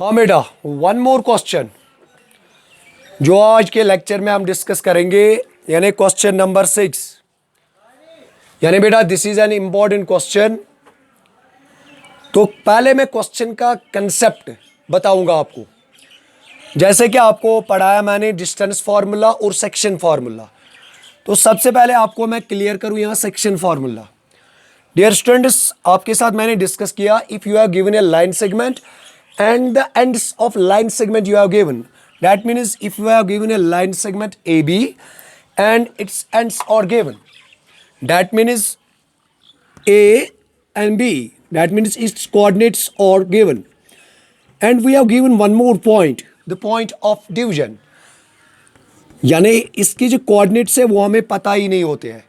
हाँ बेटा, one more question जो आज के लेक्चर में हम डिस्कस करेंगे, यानी क्वेश्चन नंबर 6। यानी बेटा this is an important question. तो पहले मैं क्वेश्चन का कंसेप्ट बताऊंगा आपको। जैसे कि आपको पढ़ाया मैंने डिस्टेंस फार्मूला और सेक्शन फार्मूला। तो सबसे पहले आपको मैं क्लियर करूं यहाँ सेक्शन फार्मूला। डियर स्टूडेंट्स, आपके साथ मैंने डिस्कस किया, if you have given A line segment and the ends of line segment you have given, that means if you have given a line segment AB and its ends are given, that means A and B, that means its coordinates are given, and we have given one more point, the point of division। यानी इसकी जो coordinates है वो हमें पता ही नहीं होते हैं।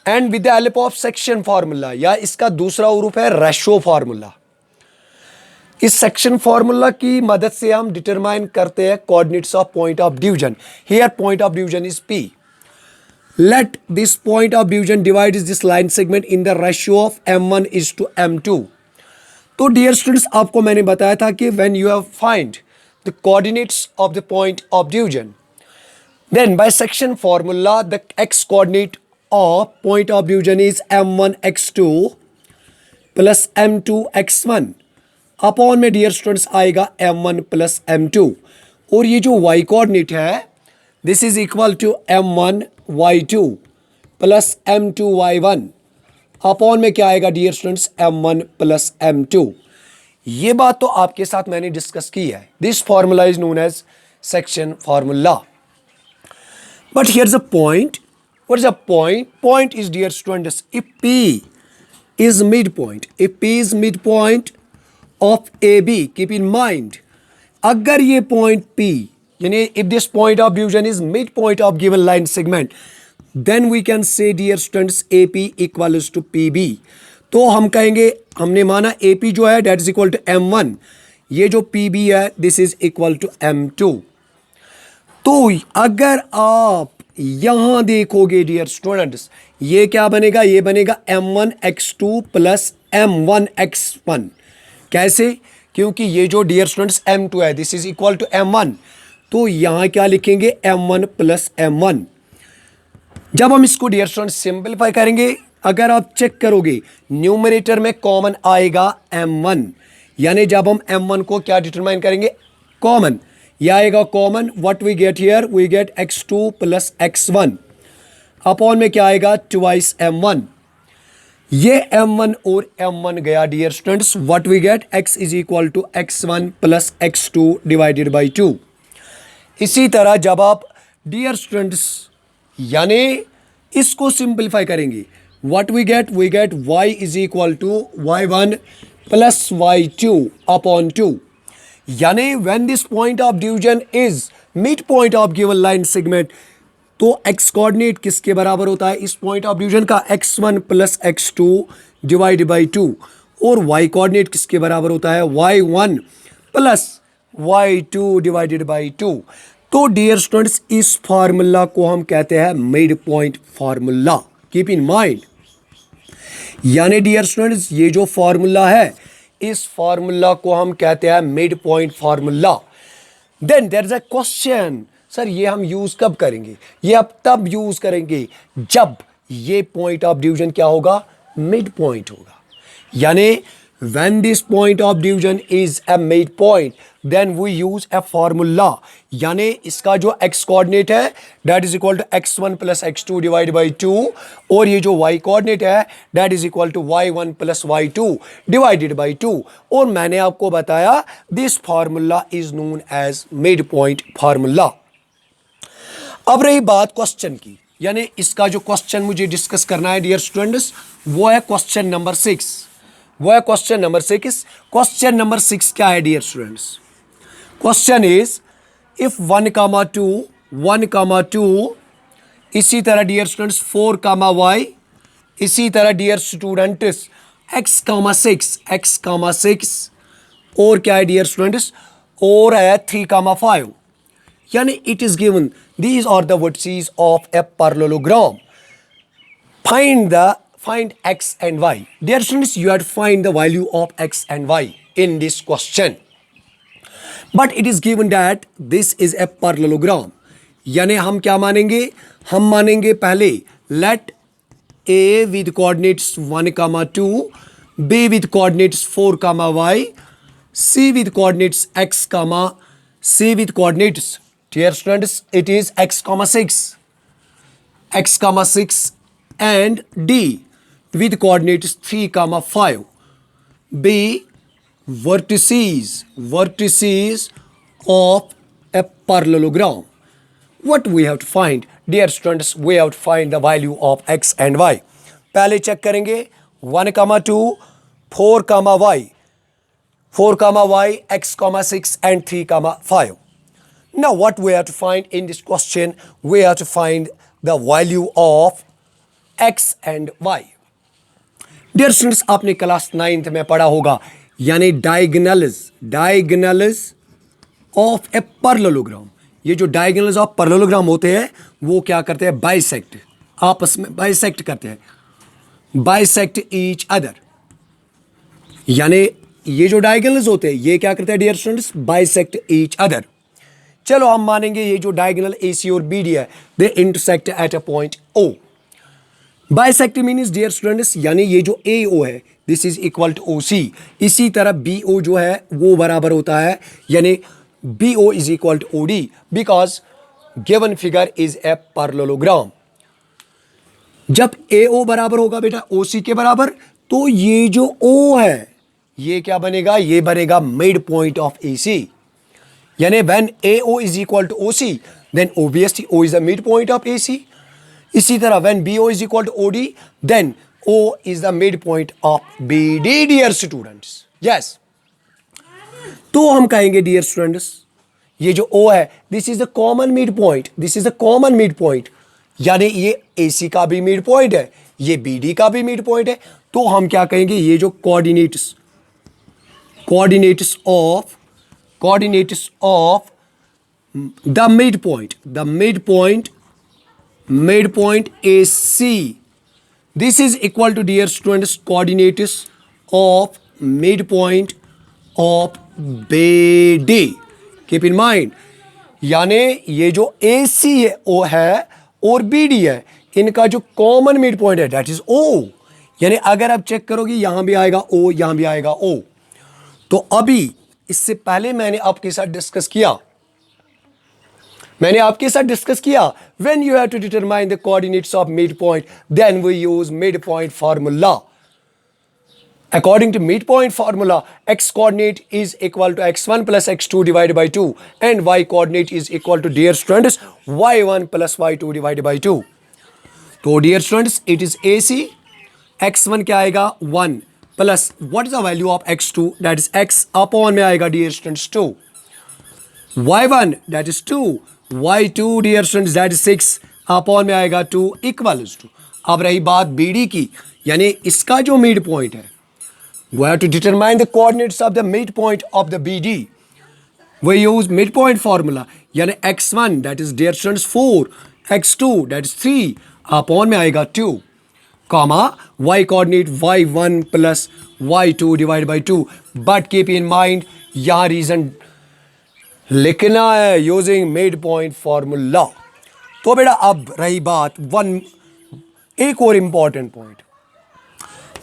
And with the help of section formula, या इसका दूसरा रूप है रेशो फार्मूला। इस सेक्शन फार्मूला की मदद से हम डिटरमाइन करते हैं coordinates of point of division. Here point of division is P। Let this point of division divide this line segment in the ratio of M1 is to M2। तो dear students, आपको मैंने बताया था कि when you have find the coordinates of the point of division, then by section formula the x coordinate of point of division is M1 x2 plus M2 x1 upon में dear students आएगा M1 plus M2। और ये जो y coordinate है this is equal to M1 y2 plus M2 y1 upon में क्या आएगा dear students M1 plus M2। ये बात तो आपके साथ मैंने डिस्कस की है। This formula is known as section formula. But here is a point. What is a point? Point is dear students if P is midpoint, if P is midpoint of AB, keep in mind, अगर ये point P, यानी if this point of division is midpoint of given line segment, then we can say dear students AP equals to PB। तो हम कहेंगे, हमने माना AP जो है that is equal to M1, ये जो PB है this is equal to M2। तो अगर आप यहां देखोगे डियर स्टूडेंट्स, ये क्या बनेगा? ये बनेगा M1 x2 plus M1 x1। कैसे? क्योंकि ये जो डियर स्टूडेंट्स M2 है this is equal to M1, तो यहां क्या लिखेंगे? M1 plus M1। जब हम इसको डियर स्टूडेंट्स सिंपलीफाई करेंगे, अगर आप चेक करोगे न्यूमरेटर में कॉमन आएगा M1, यानी जब हम M1 को क्या डिटरमाइन करेंगे? कॉमन। यह आएगा common. What we get here? We get x2 plus x1 upon में क्या आएगा? Twice M1। ये M1 और M1 गया dear students. What we get? x is equal to x1 plus x2 divided by 2। इसी तरह जब आप डियर स्टूडेंट्स यानी इसको सिंपलीफाई करेंगे, what we get? We get y is equal to y1 plus y2 upon 2। यानी when this point of division is midpoint of given line segment, तो x coordinate किसके बराबर होता है इस पॉइंट ऑफ डिवीजन का? x1 plus x2 divide by 2। और y coordinate किसके बराबर होता है? y1 plus y2 divided by 2। तो डियर स्टूडेंट्स, इस फार्मूला को हम कहते हैं midpoint formula. Keep in mind. यानी डियर स्टूडेंट्स, ये जो फार्मूला है इस फार्मूला को हम कहते हैं midpoint formula. Then there is a question, sir ये हम यूज कब करेंगे? ये अब तब यूज करेंगे जब ये पॉइंट ऑफ डिवीजन क्या होगा? मिड पॉइंट होगा। यानी when this point of division is a midpoint, then we use a formula। यानी इसका जो x कोऑर्डिनेट है that is equal to x1 plus x2 divided by 2, और ये जो y कोऑर्डिनेट है that is equal to y1 plus y2 divided by 2। और मैंने आपको बताया this formula is known as midpoint formula। अब रही बात क्वेश्चन की, यानी इसका जो क्वेश्चन मुझे डिस्कस करना है डियर स्टूडेंट्स, वो है क्वेश्चन नंबर 6। वो है क्वेश्चन नंबर 6। क्वेश्चन नंबर 6 क्या है dear students? Question is if 1,2 इसी तरह डियर स्टूडेंट्स 4, इसी तरह डियर स्टूडेंट्स x,6 और क्या है डियर स्टूडेंट्स? और है 3,5। यानी it is given these are the vertices of a parallelogram. Find x and y. Dear students, you have to find the value of x and y in this question. But it is given that this is a parallelogram, यानी हम क्या मानेंगे, हम मानेंगे पहले let A with coordinates 1, 2, B with coordinates 4, y, C with coordinates x, c with coordinates, dear students, it is x, 6 and d with coordinates 3, 5. b vertices of a parallelogram. What we have to find, dear students, we have to find the value of x and y. पहले check करेंगे 1, 2, 4, y, 4, y, x, 6 and 3, 5. Now what we have to find in this question, we have to find the value of x and y. Dear students, आपने class 9th में पढ़ा होगा, यानी diagonals of a parallelogram. ये जो diagonals of parallelogram होते हैं वो क्या करते हैं, बाइसेक्ट, आपस में बाइसेक्ट करते हैं, बाइसेक्ट ईच अदर. यानी ये जो डायगोनल्स होते हैं ये क्या करते हैं dear students, bisect each other. चलो हम मानेंगे ये जो डायगोनल AC और BD है they intersect at a point O. Bisect means dear students, यानी ये जो AO है this is equal to OC. इसी तरह BO जो है वो बराबर होता है, यानी BO is equal to OD because given figure is a parallelogram. जब AO बराबर होगा बेटा OC के बराबर, तो ये जो O है ये क्या बनेगा, ये बनेगा मिड पॉइंट ऑफ AC. यानी when AO is equal to OC then obviously O is the midpoint of AC. इसी तरह when BO is equal to OD then O is the midpoint of BD, dear students. Yes, तो हम कहेंगे dear students ये जो O है this is the common midpoint, this is the common midpoint, यानी ये AC का भी मिड पॉइंट है, ये BD का भी मिड पॉइंट है. तो हम क्या कहेंगे, ये जो coordinates of the midpoint AC, this is equal to dear students coordinates of midpoint of BD. Keep in mind, यानी ये जो AC है O है और BD है, इनका जो कॉमन मिड पॉइंट है दैट इज O. यानी अगर आप चेक करोगे यहां भी आएगा O, यहां भी आएगा O. तो अभी इससे पहले मैंने आपके साथ डिस्कस किया when you have to determine the coordinates of midpoint, then we use midpoint formula. According to midpoint formula, x coordinate is equal to x1 plus x2 divided by 2 and y coordinate is equal to, dear students, y1 plus y2 divided by 2. तो dear students, it is AC. x1 क्या आएगा 1 plus what is the value of x2, that is x upon में आएगा dear students 2, y1 that is 2, y2 dear students that is 6 upon में आएगा 2 equals to. अब रही बात BD की, यानी इसका जो मिड पॉइंट है we have to determine the coordinates of the midpoint of the BD. We use midpoint formula, यानी x1 that is dear students 4, x2 that is 3 upon में आएगा 2, comma y coordinate y1 plus y2 divided by 2. But keep in mind यहाँ reason लिखना है using midpoint formula. तो बेटा अब रही बात एक और इंपॉर्टेंट पॉइंट.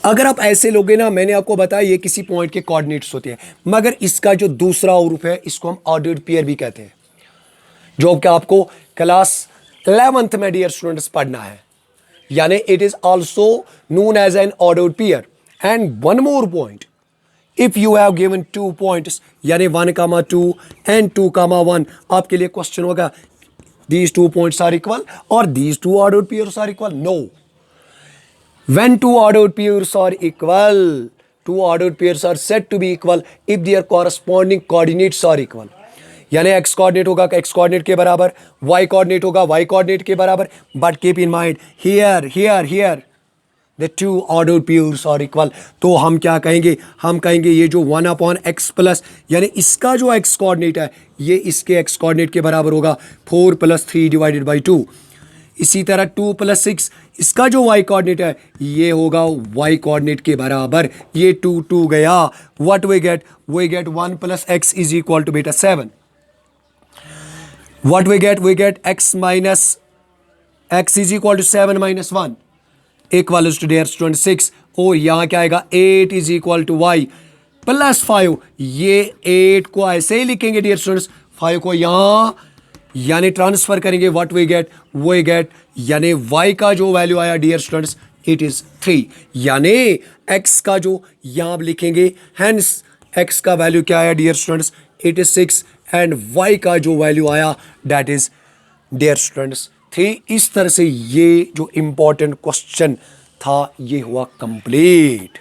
अगर आप ऐसे लोगे ना, मैंने आपको बताया ये किसी पॉइंट के कोऑर्डिनेट्स होते हैं, मगर इसका जो दूसरा रूप है इसको हम ऑर्डर्ड पेयर भी कहते हैं, जो कि आपको क्लास 11th में डियर स्टूडेंट्स पढ़ना है. यानी it is also known as an ordered pair. And one more point, if you have given 2 points यानी 1, 2 एंड 2, 1, आपके लिए क्वेश्चन होगा these 2 points are equal or these 2 ordered pairs are equal. No. When 2 ordered pairs are equal, 2 ordered pairs are said to be equal if their corresponding coordinates are equal. यानी x coordinate होगा x coordinate के बराबर, y coordinate होगा y coordinate के बराबर. But keep in mind here the 2 ordered pairs are equal. तो हम क्या कहेंगे, हम कहेंगे ये जो 1/x प्लस यानी इसका जो x coordinate है ये इसके x coordinate के बराबर होगा 4 + 3 divided by 2. इसी तरह 2 + 6 इसका जो y कोऑर्डिनेट है ये होगा y कोऑर्डिनेट के बराबर, ये 2 गया, what we get 1 + x is equal to बेटा 7, what we get x minus x is equal to 7 - 1 equals to dear student 6, और यहाँ क्या आएगा 8 इज इक्वल टू y + 5, ये 8 को ऐसे ही लिखेंगे डियर स्टूडेंट्स, 5 को यहाँ यानी ट्रांसफर करेंगे, व्हाट वी गेट यानी y का जो वैल्यू आया डियर स्टूडेंट्स इट इज 3, यानी x का जो यहाँ लिखेंगे, हेंस x का वैल्यू क्या आया dear students it is 6, and y का जो वैल्यू आया दैट इज डियर स्टूडेंट्स 3। इस तरह से ये जो इंपॉर्टेंट क्वेश्चन था ये हुआ कंप्लीट।